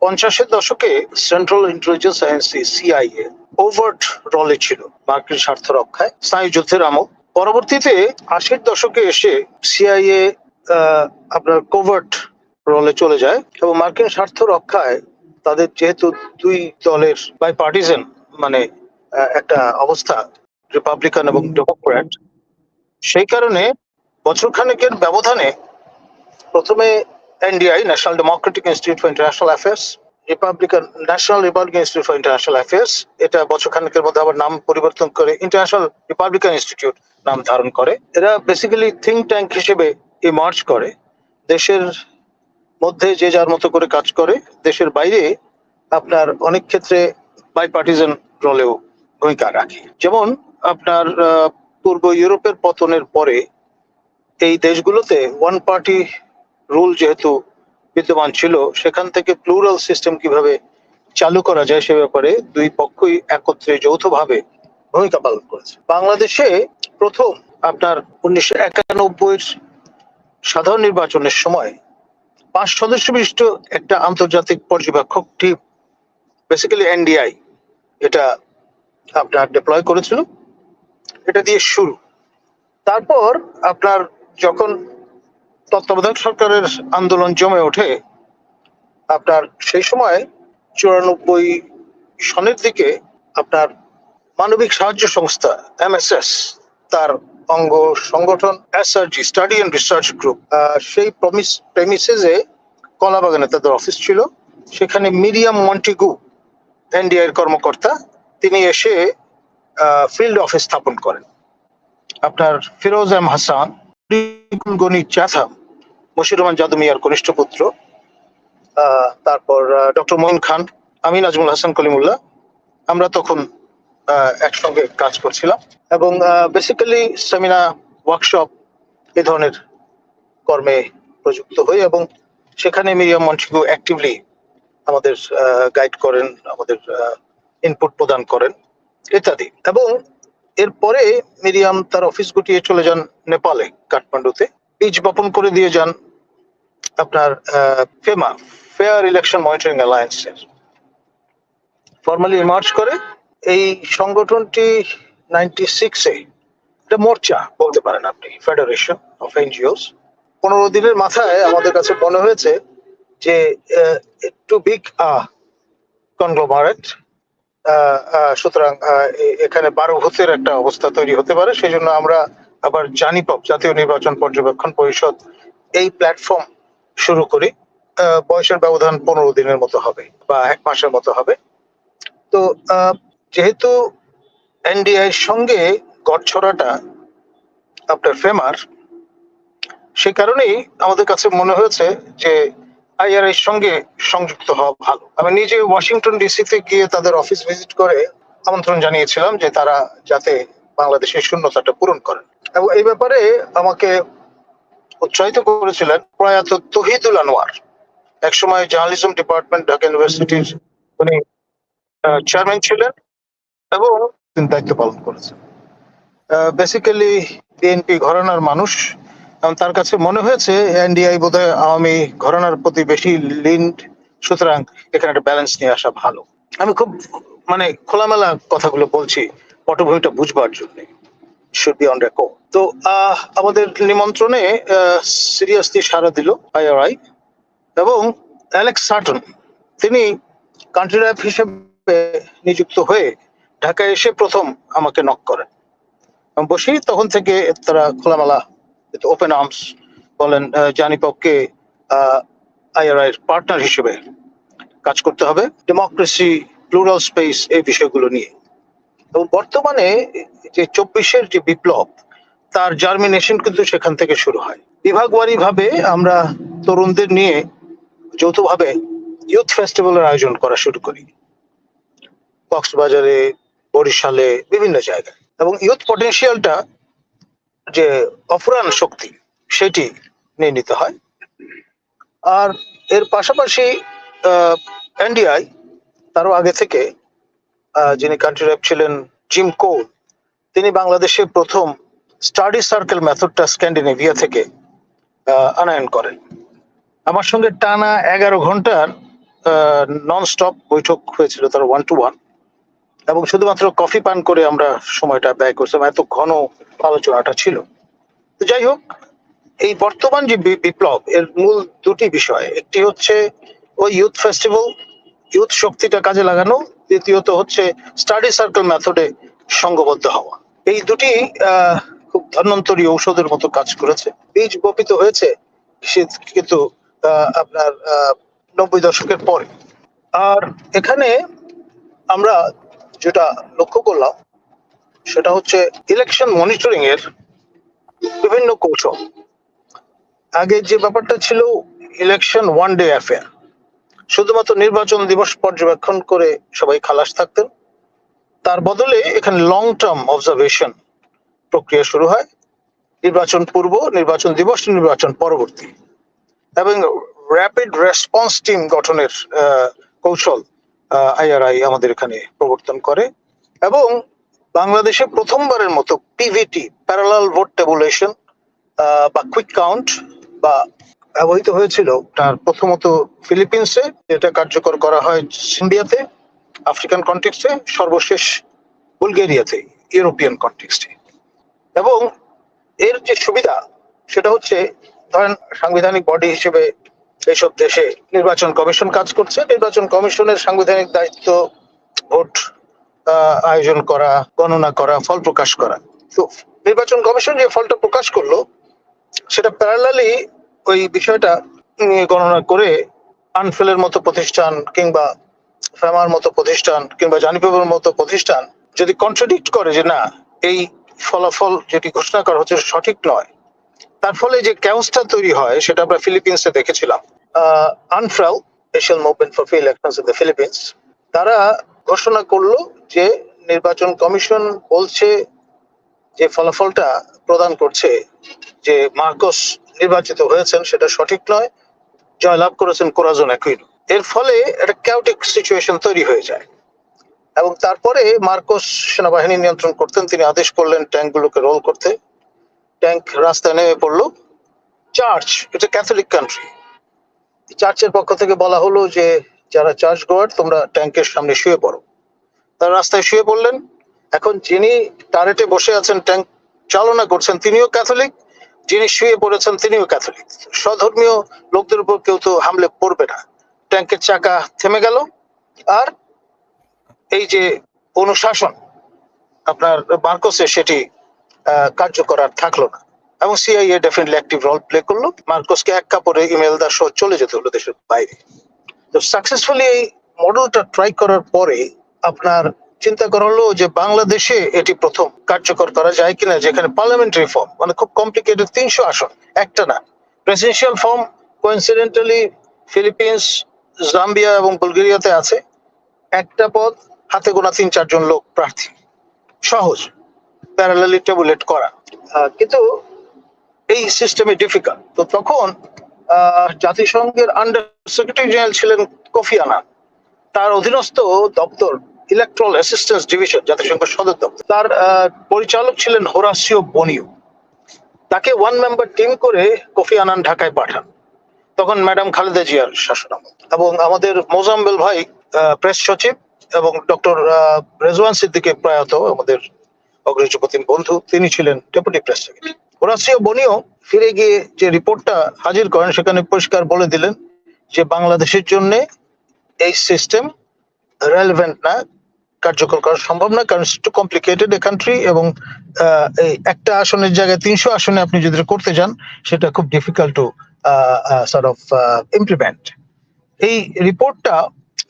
50-এর দশকে Central Intelligence Agency CIA overt রলে ছিল মার্কিন স্বার্থ রক্ষায় স্নায়ু যুদ্ধের আমল। পরবর্তীতে 80-এর দশকে এসে সিআইএ আপনার কোভার্ট রলে চলে যায় এবং মার্কিন স্বার্থ রক্ষায় তাদের যেহেতু দুই দলের বাই পার্টিজান মানে একটা অবস্থা, রিপাবলিকান এবং ডেমোক্র্যাট, সেই কারণে বছরখানেকের ব্যবধানে প্রথমে NDI, national Democratic institute for international affairs, national Republican institute for international affairs, এটা বছরখানেকের মধ্যে আবার নাম পরিবর্তন করে ইন্টারন্যাশনাল রিপাবলিকান ইনস্টিটিউট নাম ধারণ করে। এরা বেসিক্যালি থিঙ্ক ট্যাঙ্ক হিসেবে ইমার্জ করে, দেশের মধ্যে যে যার মতো করে কাজ করে, দেশের বাইরে আপনার অনেক ক্ষেত্রে বাই পার্টিজান রলেও ভূমিকা রাখে। যেমন আপনার পূর্ব ইউরোপের পতনের পরে এই দেশগুলোতে ওয়ান পার্টি রুল যেহেতু বিদ্যমান ছিল, সেখান থেকে প্লুরাল সিস্টেম কিভাবে চালু করা যায় সে ব্যাপারে দুই পক্ষই একত্রে যৌথভাবে ভূমিকা পালন করেছে। বাংলাদেশে প্রথম আপনার 1991 সাধারণ নির্বাচনের সময় 5 সদস্য বিশিষ্ট একটা আন্তর্জাতিক পর্যবেক্ষক টিম, বেসিক্যালি এনডিআই, এটা আপনার ডিপ্লয় করেছিল। এটা দিয়ে শুরু। তারপর আপনার যখন তত্ত্বাবধায়ক সরকারের আন্দোলন জমে ওঠে, আপনার সেই সময় 94 সনের দিকে আপনার মানবিক সাহায্য সংস্থা এমএসএস, তার অঙ্গ সংগঠন SRG, study and research group, সেই প্রেমিসেসে কলাবাগানে তাদের অফিস ছিল। সেখানে মিরিয়াম মন্টিগু, এনডিআই এর কর্মকর্তা, তিনি এসে ফিল্ড অফিস স্থাপন করেন। আপনার ফিরোজ এম হাসান, গনি চাথাম, মশির রহমান জাদু মিয়ার কনিষ্ঠ পুত্র, তারপর ডক্টর মঈন খান, আমি নাজমুল হাসান কলিমুল্লাহ, আমরা তখন একসঙ্গে কাজ করছিলাম এবং বেসিক্যালি সেমিনার, ওয়ার্কশপ এ ধরনের কর্মে প্রযুক্ত হই এবং সেখানে মিরিয়াম মন্টিগু অ্যাক্টিভলি আমাদের গাইড করেন, আমাদের ইনপুট প্রদান করেন ইত্যাদি। এবং এরপরে মিরিয়াম তার অফিস গুটিয়ে চলে যান নেপালে, কাঠমান্ডুতে, বীজ বপন করে দিয়ে যান আপনার ফেমা, ফেয়ার ইলেকশন মনিটরিং অ্যালায়েন্সের, ফর্মালি ইমার্জ করে। এই সংগঠনটি 96-এ এটা মোর্চা বলতে পারেন আপনি, ফেডারেশন অফ এনজিওস। 15 দিনের মাথায় আমাদের কাছে মনে হয়েছে যে টু বিগ কনগ্লোমারেট, সুতরাং এখানে 12 ভূতের একটা অবস্থা তৈরি হতে পারে। সেই জন্য আমরা আবার জানিপব, জাতীয় নির্বাচন পর্যবেক্ষণ পরিষদ, এই প্ল্যাটফর্ম শুরু করি। বয়সের ব্যবধান 15 দিনের মতো হবে বা 1 মাসের মতো হবে। তো যেহেতু এনডিআই এর সঙ্গে গড়ছড়াটা আপনার ফেমার, সে কারণেই আমাদের কাছে মনে হয়েছে যে আইআরআই এর সঙ্গে সংযুক্ত হওয়া ভালো। আমি নিজে ওয়াশিংটন ডিসিতে গিয়ে তাদের অফিস ভিজিট করে আমন্ত্রণ জানিয়েছিলাম যে তারা যাতে বাংলাদেশের শূন্যতাটা পূরণ করেন, এবং এই ব্যাপারে আমাকে উৎসাহিত করেছিলেন প্রয়াত তৌহিদুল আনোয়ার, একসময় জার্নালিজম ডিপার্টমেন্ট, ঢাকা ইউনিভার্সিটির উনি চেয়ারম্যান ছিলেন এবং তিনি দায়িত্ব পালন করেছেন। বেসিক্যালি বিএনপি ঘরানার মানুষ, তার কাছে মনে হয়েছে এনডিআই বোধহয় আওয়ামী ঘরানার প্রতি বেশি লিন্ড, সুতরাং এখানে একটা ব্যালেন্স নিয়ে আসা ভালো। আমি খুব মানে খোলামেলা কথাগুলো বলছি পটভূমিটা বুঝবার জন্য, শুড বি অন রেকর্ড। তো আমাদের নিমন্ত্রণে সিরিয়াসলি সাড়া দিল আইআরআই এবং অ্যালেক্স সাটন, তিনি কান্ট্রি রেপ হিসেবে নিযুক্ত হয়ে ঢাকায় এসে প্রথম আমাকে নক করেন। বসি, তখন থেকে তারা খোলামেলা ওপেন আর্মস বলেন, জানিপবকে আইআরআই এর পার্টনার হিসেবে কাজ করতে হবে, ডেমোক্রেসি, প্লুরাল স্পেস, এই বিষয়গুলো নিয়ে। এবং বর্তমানে যে 24-এর যে বিপ্লব, তার জার্মিনেশন কিন্তু সেখান থেকে শুরু হয়। বিভাগওয়ারি ভাবে আমরা তরুণদের নিয়ে যৌথভাবে ইউথ ফেস্টিভ্যালের আয়োজন করা শুরু করি, কক্সবাজারে, বরিশালে, বিভিন্ন জায়গায়। এবং ইউথ পটেনশিয়ালটা যে অফুরান শক্তি, সেটি নিয়ে নিতে হয়। আর এর পাশাপাশি এনডিআই তারও আগে থেকে যিনি কান্ট্রি রেপ ছিলেন, জিম কোল, তিনি বাংলাদেশে প্রথম স্টাডি সার্কেল মেথডটা স্ক্যান্ডিনেভিয়া থেকে আনয়ন করেন। আমার সঙ্গে টানা 11 ঘন্টার নন স্টপ বৈঠক হয়েছিল, তার 1-to-1, এবং শুধুমাত্র কফি পান করে আমরা সময়টা ব্যয় করছিলাম, এত ঘন আলোচনাটা ছিল। তো যাই হোক, এই বর্তমান যে বিপ্লব, এর মূল দুটি বিষয়, একটি হচ্ছে ওই ইউথ ফেস্টিভ্যাল, ইউথ শক্তিটা কাজে লাগানো, দ্বিতীয়ত হচ্ছে স্টাডি সার্কেল মেথডে সংঘবদ্ধ হওয়া। এই দুটি খুব ধন্বন্তরী ঔষধের মতো কাজ করেছে, বীজ বপিত হয়েছে কিন্তু আপনার 90 দশকের পরে। আর এখানে আমরা যেটা লক্ষ্য করলাম সেটা হচ্ছে ইলেকশন মনিটরিং এর বিভিন্ন কৌশল। আগে যে ব্যাপারটা ছিল ইলেকশন ওয়ান ডে অ্যাফেয়ার, শুধুমাত্র নির্বাচন দিবস পর্যবেক্ষণ করে সবাই খালাস থাকতেন, তার বদলে এখানে লং টার্ম অবজারভেশন প্রক্রিয়া শুরু হয়, নির্বাচন পূর্ব, নির্বাচন দিবস, নির্বাচন পরবর্তী, এবং র্যাপিড রেসপন্স টিম গঠনের কৌশল আইআরআই আমাদের এখানে প্রবর্তন করে। এবং বাংলাদেশে প্রথমবারের মতো পিভিটি, প্যারালাল ভোট ট্যাবুলেশন বা কুইক কাউন্ট বা ব্যবহৃত হয়েছিল তার প্রথমত ফিলিপিন্সে, এটা কার্যকর করা হয় ইন্ডিয়াতে, আফ্রিকান কনটেক্সটে, সর্বশেষ বুলগেরিয়াতে, ইউরোপিয়ান কনটেক্সটে। এবং এর যে সুবিধা সেটা হচ্ছে, ধরেন সাংবিধানিক বডি হিসেবে এইসব দেশে নির্বাচন কমিশন কাজ করছে, নির্বাচন কমিশনের সাংবিধানিক দায়িত্ব ভোট আয়োজন করা, গণনা করা, ফল প্রকাশ করা। তো নির্বাচন কমিশন যে ফলটা প্রকাশ করলো সেটা প্যারালালি ওই বিষয়টা গণনা করে আনফেলের মতো প্রতিষ্ঠান কিংবা ফেমার মতো প্রতিষ্ঠান কিংবা জানিপেপের মতো প্রতিষ্ঠান যদি কন্ট্রাডিক্ট করে যে না, এই ফলাফল যেটি ঘোষণা করা হচ্ছে সঠিক নয়, তার ফলে যে ক্যাওসটা তৈরি হয় সেটা আমরা ফিলিপিন্সে দেখেছিলাম। ANFREL, Asian movement for free elections in the Philippines, তারা ঘোষণা করলো যে নির্বাচন কমিশন বলছে যে ফলাফলটা প্রদান করছে যে মার্কোস নির্বাচিত হয়েছেন সেটা সঠিক নয়, জয়লাভ করেছেন কোরাজন অ্যাকুইনো। এর ফলে একটা ক্যাওটিক সিচুয়েশন তৈরি হয়ে যায়। এবং তারপরে মার্কোস সেনাবাহিনী নিয়ন্ত্রণ করতেন, তিনি আদেশ করলেন ট্যাঙ্কগুলোকে রোল করতে, ট্যাঙ্ক রাস্তায় নেমে পড়লো। চার্চ, এটা ক্যাথলিক কান্ট্রি, চার্চের পক্ষ থেকে বলা হলো যে যারা চার্চ গোয়ার তোমরা ট্যাঙ্কের সামনে শুয়ে পড়ো, তারা রাস্তায় শুয়ে পড়লেন। এখন যিনি টারেটে বসে আছেন, ট্যাঙ্ক চালনা করছেন, তিনিও ক্যাথলিক, যিনি শুয়ে পড়েছেন তিনিও ক্যাথলিক। স্বধর্মীয় লোকদের উপর কেউ তো হামলে পড়বে না। ট্যাঙ্কের চাকা থেমে গেল, আর এই যে অনুশাসন আপনার মার্কোসে সেটি কার্যকর আর থাকলো না, এবং CIA definitely active role play করলো। মার্কোসকে এক কাপড়ে ইমেল দা সহ চলে যেতে হলো দেশের বাইরে। তো সাকসেসফুলি এই মডেলটা ট্রাই করার পরে আপনার চিন্তা করা হলো যে বাংলাদেশে এটি প্রথম কার্যকর করা যায় কিনা, যেখানে পার্লামেন্টারি ফর্ম, মানে খুব কমপ্লিকেটেড 300 আসন, একটা না, presidential form coincidentally Philippines, Zambia এবং বুলগেরিয়াতে আছে, একটা পদ, হাতে গোনা 3-4 জন লোক প্রার্থী, সহজ প্যারালালি ট্যাবুলেট করা। কিন্তু এই সিস্টেমে ডিফিকাল্ট। তো তখন জাতিসংঘের আন্ডার সেক্রেটারি জেনারেল ছিলেন কোফি আনান, তার অধীনস্থ দপ্তর ইলেকট্রাল অ্যাসিস্ট্যান্স ডিভিশন, জাতিসংঘের সদর দপ্তর, তার পরিচালক ছিলেন হোরাসিও বনিও। তাকে ওয়ান মেম্বার টিম করে কোফি আনান ঢাকায় পাঠান, তখন ম্যাডাম খালেদা জিয়ার শাসনামল। এবং আমাদের মোজাম্মেল ভাই প্রেস সচিব, এবং ডক্টর রেজওয়ান সিদ্দিকী প্রয়াত আমাদের অগ্রজ প্রতিম বন্ধু, তিনি ছিলেন ডেপুটি প্রেস সেক্রেটারি। হোরাসিও বনিও ফিরে গিয়ে যে রিপোর্টটা হাজির করেন সেখানে পরিষ্কার বলে দিলেন যে বাংলাদেশের জন্য এই সিস্টেম রেলেভেন্ট না, কার্যকর করা সম্ভব না, কারণ টু কমপ্লিকেটেড এ কান্ট্রি, এবং এই একটা আসনের জায়গায় 300 আসনে আপনি যদি করতে যান সেটা খুব difficult to sort of implement. এই রিপোর্টটা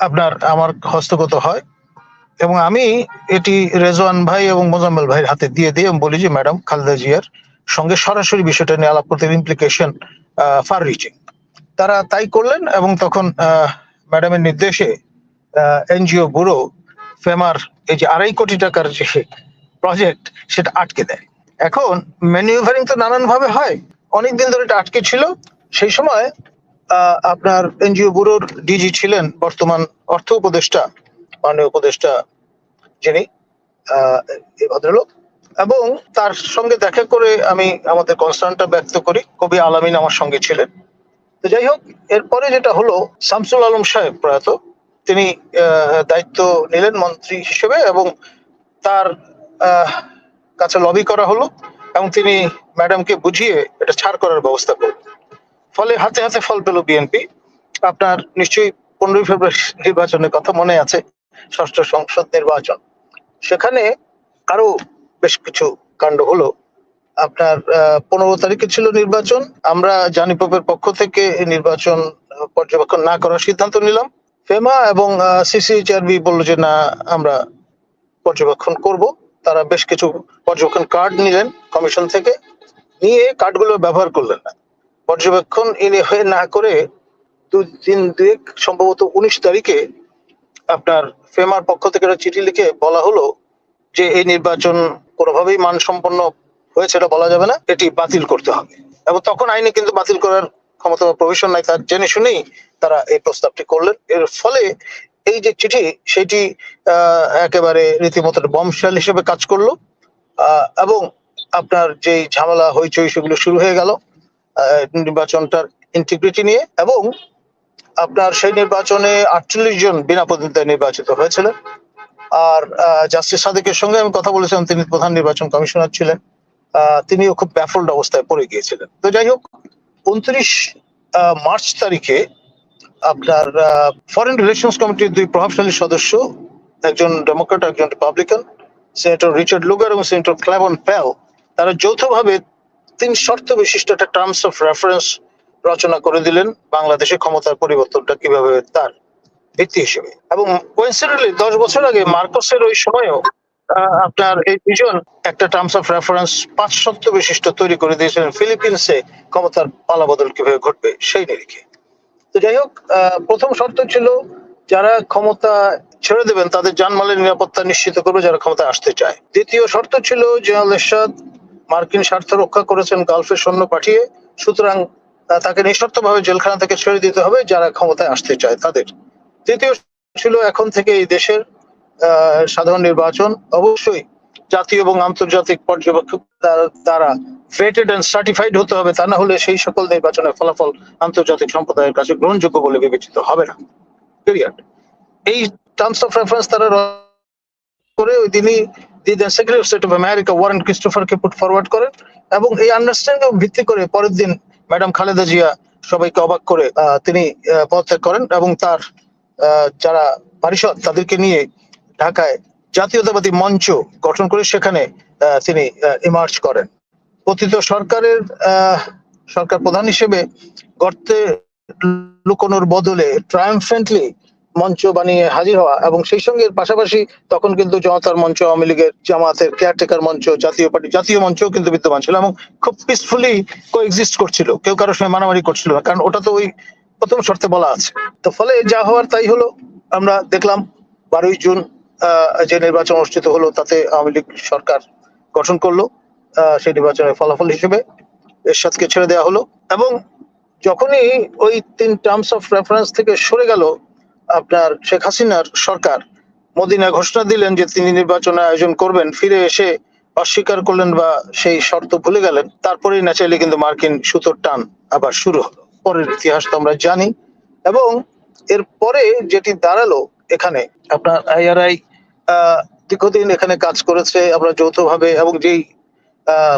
আপনার আমার হস্তগত হয়, এবং আমি এটি রেজওয়ান ভাই এবং মোজাম্মেল ভাইয়ের হাতে দিয়ে বলি যে ম্যাডাম খালেদা জিয়ার সঙ্গে সরাসরি বিষয়টা নিয়ে আলাপ করতে, ইমপ্লিকেশন ফার রিচিং। তারা তাই করলেন, এবং তখন ম্যাডামের নির্দেশে এনজিও ব্যুরো ফেমার এই যে 2.5 কোটি টাকার যে প্রজেক্ট সেটা আটকে দেয়। এখন ম্যানিউভারিং তো নানান ভাবে হয়, অনেকদিন ধরে এটা আটকে ছিল। সেই সময় আপনার এনজিও ব্যুরোর ডিজি ছিলেন বর্তমান অর্থ উপদেষ্টা, মাননীয় উপদেষ্টা যিনি, এই ভদ্রলোক, এবং তার সঙ্গে দেখা করে আমি আমাদের কনসার্নটা ব্যক্ত করি। কবি আলামিন আমার সঙ্গে ছিলেন। তো যাই হোক, এরপরে যেটা হলো, শামসুল আলম সাহেব প্রয়াত, তিনি দায়িত্ব নিলেন মন্ত্রী হিসেবে এবং তার কাছে লবি করা হলো এবং তিনি ম্যাডামকে বুঝিয়ে এটা ছাড় করার ব্যবস্থা করলেন। ফলে হাতে হাতে ফল পেল বিএনপি। আপনার নিশ্চয়ই 15 ফেব্রুয়ারি নির্বাচনের কথা মনে আছে, ষষ্ঠ সংসদ নির্বাচন। সেখানে আরো বেশ কিছু কাণ্ড হলো। আপনার 15 তারিখে ছিল নির্বাচন। আমরা জানিপোপের পক্ষ থেকে নির্বাচন পর্যবেক্ষণ না করার সিদ্ধান্ত নিলাম। ফেমা এবং সিসিএইচআরবি বলল যে না, আমরা পর্যবেক্ষণ করব। তারা বেশ কিছু পর্যবেক্ষণ কার্ড নিলেন কমিশন থেকে, নিয়ে কার্ডগুলো ব্যবহার করলেন না। পর্যবেক্ষণ না করে দিন দুয়েক, সম্ভবত 19 তারিখে আপনার ফেমার পক্ষ থেকে একটা চিঠি লিখে বলা হলো যে এই নির্বাচন কোনোভাবেই মানসম্পন্ন হয়েছে এটা বলা যাবে না, এটি বাতিল করতে হবে। এবং তখন আইনে কিন্তু বাতিল করার ক্ষমতা বা প্রভিশন নাই, তার জেনে শুনেই তারা এই প্রস্তাবটি করলেন। এর ফলে এই যে চিঠি, সেটি একেবারে রীতিমতো বম্বশেল হিসেবে কাজ করলো এবং আপনার যেই ঝামেলা হইচই সেগুলো শুরু হয়ে গেল নির্বাচনটার ইন্টিগ্রিটি নিয়ে। এবং আপনার সেই নির্বাচনে 48 জন বিনা প্রতিদ্বন্দ্বিতায় নির্বাচিত হয়েছিল। আর জাস্টিস সাদিকের সঙ্গে আমি কথা বলেছিলাম, তিনি প্রধান নির্বাচন কমিশনার ছিলেন। তিনিও খুব ব্যাফল্ড অবস্থায় পড়ে গিয়েছিলেন। তো যাই হোক, 29 মার্চ তারিখে আপনার ফরেন রিলেশনস কমিটির দুই প্রভাবশালী সদস্য, একজন ডেমোক্রেট একজন রিপাবলিকান, সেনেটর রিচার্ড লুগার এবং সেনেটর ক্লেভন পেল, তারা যৌথভাবে 3 শর্ত বিশিষ্ট একটা টার্মস অফ রেফারেন্স রচনা করে দিলেন বাংলাদেশে ক্ষমতার পরিবর্তনটা কিভাবে, তার ভিত্তি হিসেবে। এবং কোইন্সিডেন্টলি 10 বছর আগে মার্কোসের ওই সময়ও আপনার এই দুজন একটা টার্মস অফ রেফারেন্স 5 শর্ত বিশিষ্ট তৈরি করে দিয়েছিলেন ফিলিপিন্সে ক্ষমতার পালাবদল কিভাবে ঘটবে সেই নিরিখে। তো যাই হোক, প্রথম শর্ত ছিল যারা ক্ষমতা ছেড়ে দেবেন তাদের জানমালের নিরাপত্তা নিশ্চিত করবে যারা ক্ষমতায় আসতে চায়। দ্বিতীয় শর্ত ছিল জেনারেল এরশাদ মার্কিন স্বার্থ রক্ষা করেছেন গালফে সৈন্য পাঠিয়ে, সুতরাং তাকে নিঃশর্তভাবে জেলখানা থেকে ছেড়ে দিতে হবে যারা ক্ষমতায় আসতে চায় তাদের। তৃতীয় ছিল এখন থেকে এই দেশের সাধারণ নির্বাচন অবশ্যই জাতীয় এবং আন্তর্জাতিক পর্যবেক্ষক দ্বারা ভেটেড এন্ড সার্টিফাইড হতে হবে, তা না হলে সেই সকল নির্বাচনের ফলাফল আন্তর্জাতিক সম্প্রদায়ের কাছে গ্রহণযোগ্য বলে বিবেচিত হবে না। পিরিয়ড। এই টার্মস অফ রেফারেন্স তারা করে ওই দিনই secretary of state of America Warren ক্রিস্টোফারকে পুট ফরওয়ার্ড করেন এবং এই আন্ডারস্ট্যান্ডিং ভিত্তি করে পরের দিন ম্যাডাম খালেদা জিয়া সবাইকে অবাক করে তিনি পদত্যাগ করেন এবং তার যারা পারিষদ তাদেরকে নিয়ে ঢাকায় জাতীয়তাবাদী মঞ্চ গঠন করে সেখানে তিনি ইমার্জ করেন। পতিত সরকারের সরকার প্রধান হিসেবে গর্তে লুকোনোর বদলে ট্রায়াম্ফেন্টলি মঞ্চ বানিয়ে হাজির হওয়া এবং সেই সঙ্গে পাশাপাশি তখন কিন্তু জনতার মঞ্চ, আওয়ামী লীগের, জামাতের কেয়ারটেকার মঞ্চ, জাতীয় পার্টি, জাতীয় মঞ্চ কিন্তু বিদ্যমান ছিল এবং খুব পিসফুলি কোএক্সিস্ট করছিল, কেউ কারোর সঙ্গে মারামারি করছিল না, কারণ ওটা তো ওই প্রথম শর্তে বলা আছে। তো ফলে যা হওয়ার তাই হলো। আমরা দেখলাম 12ই জুন যে নির্বাচন অনুষ্ঠিত হলো তাতে আওয়ামী লীগ সরকার গঠন করলো। সেই নির্বাচনের ফলাফল হিসেবে এরশাদকে ছেড়ে দেওয়া হলো এবং যখনই ওই 3 টার্মস অফ রেফারেন্স থেকে সরে গেল আপনার শেখ হাসিনার সরকার, মদিনা ঘোষণা দিলেন যে তিনি নির্বাচনের আয়োজন করবেন, ফিরে এসে অস্বীকার করলেন বা সেই শর্ত ভুলে গেলেন। তারপরেই ন্যাচারালি কিন্তু মার্কিন সুতোর টান আবার শুরু হলো। পরের ইতিহাস তো আমরা জানি। এবং এরপরে যেটি দাঁড়ালো, এখানে আপনার আইআরআই দীর্ঘদিন এখানে কাজ করেছে, আমরা যৌথভাবে, এবং যেই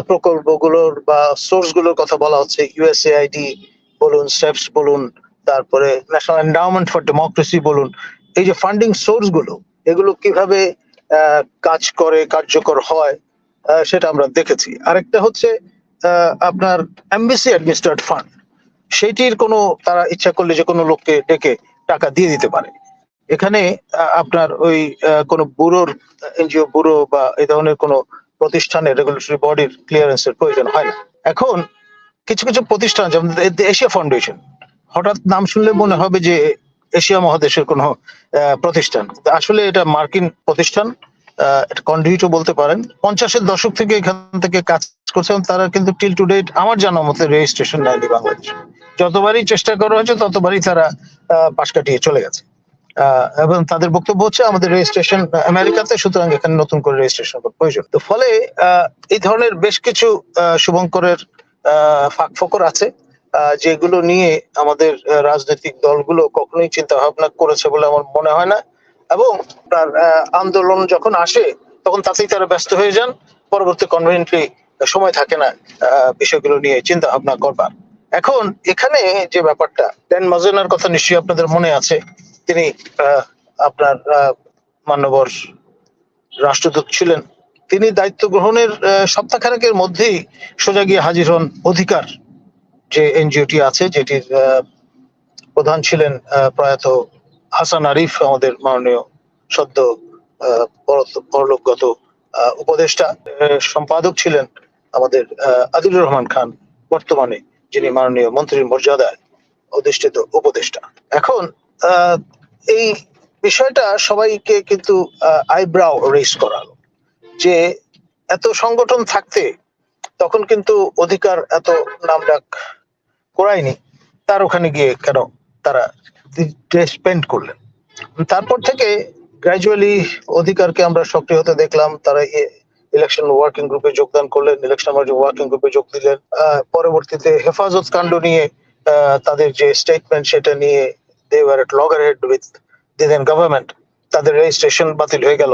প্রকল্পগুলোর বা সোর্স গুলোর কথা বলা হচ্ছে, ইউএসএআইডি বলুন, স্টেপস বলুন, তারপরে ন্যাশনাল এন্ডাওমেন্ট ফর ডেমোক্রেসি বলুন, এই যে ফান্ডিং সোর্স গুলো, এগুলো কিভাবে কাজ করে, কার্যকর হয়, সেটা আমরা দেখেছি। আরেকটা হচ্ছে আপনার এমবিসি অ্যাডমিনিস্ট্রেটেড ফান্ড, সেইটির কোনো তারা ইচ্ছা করলে যে কোনো লোককে ডেকে টাকা দিয়ে দিতে পারে। এখানে আপনার ওই কোনো ব্যুরোর, এনজিও ব্যুরো বা এই ধরনের কোনো প্রতিষ্ঠানের রেগুলেটরি বডির ক্লিয়ারেন্সের প্রয়োজন হয় না। এখন কিছু কিছু প্রতিষ্ঠান যেমন এশিয়া ফাউন্ডেশন, হঠাৎ নাম শুনলে মনে হবে যে এশিয়া মহাদেশের কোনো প্রতিষ্ঠান, আসলে এটা মার্কিন প্রতিষ্ঠান, এটা কন্ডুইটও বলতে পারেন। 50-এর দশক থেকে এখান থেকে কাজ করছে এবং তারা কিন্তু টিল টু ডেট আমার জানা মতে রেজিস্ট্রেশন নেয়নি বাংলাদেশে। যতবারই চেষ্টা করা হয়েছে ততবারই তারা পাশ কাটিয়ে চলে গেছে এবং তাদের বক্তব্য হচ্ছে আমাদের রেজিস্ট্রেশন আমেরিকাতে, সুতরাং এখানে নতুন করে রেজিস্ট্রেশন প্রয়োজন। তো ফলে এই ধরনের বেশ কিছু শুভঙ্করের ফাঁক ফোকর আছে। যেগুলো নিয়ে আমাদের রাজনৈতিক দলগুলো কখনোই চিন্তা ভাবনা করেছে বলে আমার মনে হয় না। এবং তার আন্দোলন যখন আসে তখন তাতেই তারা ব্যস্ত হয়ে যান, পরবর্তী কনভেন্টলি সময় থাকে না বিষয়গুলো নিয়ে চিন্তা ভাবনা করবার। এখন এখানে যে ব্যাপারটা, ড্যান মাজেনার কথা নিশ্চয়ই আপনাদের মনে আছে। তিনি আপনার মান্যবর রাষ্ট্রদূত ছিলেন। তিনি দায়িত্ব গ্রহণের সপ্তাহখানেকের মধ্যেই সোজা গিয়ে হাজির হন অধিকার যে এনজিওটি আছে, যেটির প্রধান ছিলেন প্রয়াত হাসান আরিফ, আমাদের মাননীয় সদ্য পরলোকগত উপদেষ্টা। সম্পাদক ছিলেন আমাদের আদিলুর রহমান খান, বর্তমানে যিনি মাননীয় মন্ত্রীর মর্যাদায় অধিষ্ঠিত উপদেষ্টা। এখন এই বিষয়টা সবাইকে কিন্তু আইব্রাও রেজ করালো যে এত সংগঠন থাকতে তখন কিন্তু অধিকার এত নামডাক করায়নি, তার ওখানে গিয়ে কেন তারা স্পেন্ড করলেন। তারপর থেকে গ্র্যাজুয়ালি অধিকারকে আমরা সক্রিয় হতে দেখলাম। তারা ইলেকশন ওয়ার্কিং গ্রুপে যোগদান করলেন, ইলেকশন ওয়ার্কিং গ্রুপে যোগ দিলেন। পরবর্তীতে হেফাজত কাণ্ড নিয়ে তাদের যে স্টেটমেন্ট, সেটা নিয়ে they were at loggerhead with the then government, তাদের রেজিস্ট্রেশন বাতিল হয়ে গেল।